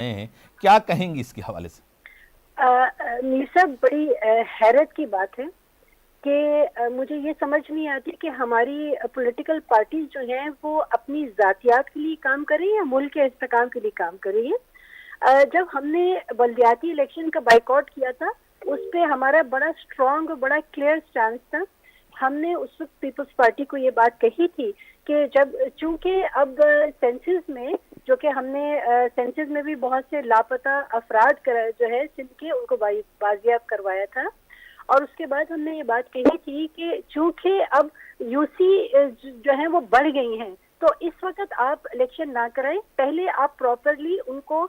ہیں، کیا کہیں گی اس کے حوالے سے؟ میر صاحب بڑی حیرت کی بات ہے کہ مجھے یہ سمجھ نہیں آتی کہ ہماری پولیٹیکل پارٹیز جو ہیں وہ اپنی ذاتیات کے لیے کام کر رہی ہیں یا ملک کے استحکام کے لیے کام کر رہی ہیں. جب ہم نے بلدیاتی الیکشن کا بائیکاٹ کیا تھا اس پہ ہمارا بڑا اسٹرانگ اور بڑا کلیئر اسٹانس تھا. ہم نے اس وقت پیپلز پارٹی کو یہ بات کہی تھی کہ چونکہ اب سینسز میں جو کہ ہم نے سینسز میں بھی بہت سے لاپتہ افراد جو ہے سن کے ان کو بازیاب کروایا تھا. اور اس کے بعد ہم نے یہ بات کہی تھی کہ چونکہ اب یو سی جو ہیں وہ بڑھ گئی ہیں تو اس وقت آپ الیکشن نہ کرائیں, پہلے آپ پراپرلی ان کو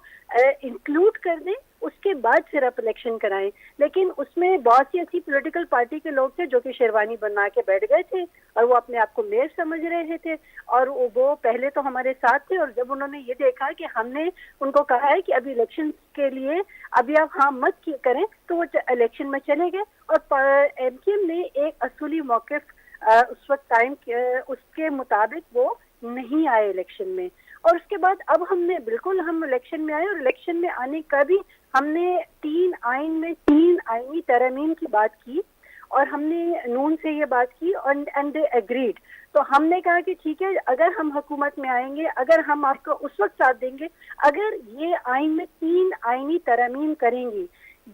انکلوڈ کر دیں, اس کے بعد پھر آپ الیکشن کرائیں. لیکن اس میں بہت سی ایسی پولیٹیکل پارٹی کے لوگ تھے جو کہ شیروانی بنا کے بیٹھ گئے تھے اور وہ اپنے آپ کو میئر سمجھ رہے تھے, اور وہ پہلے تو ہمارے ساتھ تھے, اور جب انہوں نے یہ دیکھا کہ ہم نے ان کو کہا ہے کہ ابھی الیکشن کے لیے ابھی آپ ہاں مت کریں تو وہ الیکشن میں چلے گئے. اور ایم کیو ایم نے ایک اصولی موقف اس وقت قائم کیا, اس کے مطابق وہ نہیں آئے الیکشن میں. اور اس کے بعد اب ہم الیکشن میں آئے, اور الیکشن میں آنے کا بھی ہم نے 3 آئینی ترامیم کی بات کی, اور ہم نے نون سے یہ بات کی اینڈ دے ایگریڈ. تو ہم نے کہا کہ ٹھیک ہے, اگر ہم حکومت میں آئیں گے, اگر ہم آپ کو اس وقت ساتھ دیں گے اگر یہ آئین میں 3 آئینی ترامیم کریں گی.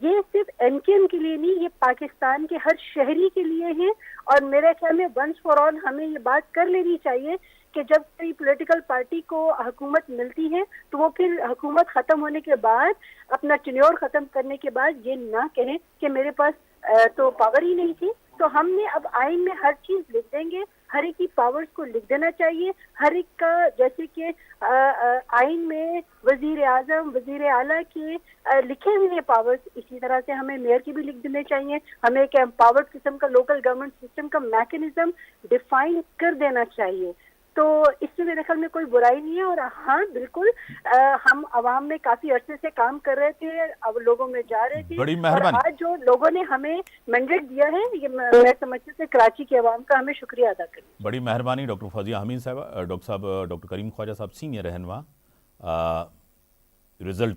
یہ صرف ایم کیو ایم کے لیے نہیں, یہ پاکستان کے ہر شہری کے لیے ہیں. اور میرے خیال میں ونس فار آل ہمیں یہ بات کر لینی چاہیے کہ جب کوئی پولیٹیکل پارٹی کو حکومت ملتی ہے تو وہ پھر حکومت ختم ہونے کے بعد, اپنا ٹینیور ختم کرنے کے بعد یہ نہ کہیں کہ میرے پاس تو پاور ہی نہیں تھی. تو ہم نے اب آئین میں ہر چیز لکھ دیں گے, ہر ایک کی پاورز کو لکھ دینا چاہیے, ہر ایک کا, جیسے کہ آئین میں وزیر اعظم وزیر اعلیٰ کے لکھے ہوئے پاورز, اسی طرح سے ہمیں میئر کی بھی لکھ دینے چاہیے. ہمیں ایک امپاورڈ قسم کا لوکل گورنمنٹ سسٹم کا میکنزم ڈیفائن کر دینا چاہیے. تو اس سے میرے خیال میں کوئی برائی نہیں ہے. اور ہاں بالکل ہم عوام میں کافی عرصے سے کام کر رہے تھے, اب لوگوں میں جا رہے تھے, بڑی اور مہربانی. آج جو لوگوں نے ہمیں مینڈیٹ دیا ہے, یہ میں سمجھتی ہوں کہ کراچی کی عوام کا ہمیں شکریہ ادا کرنا چاہیے. بڑی مہربانی ڈاکٹر فوزیہ حمید صاحبہ. ڈاکٹر کریم خواجہ صاحب سینئر رہنما. رزلٹ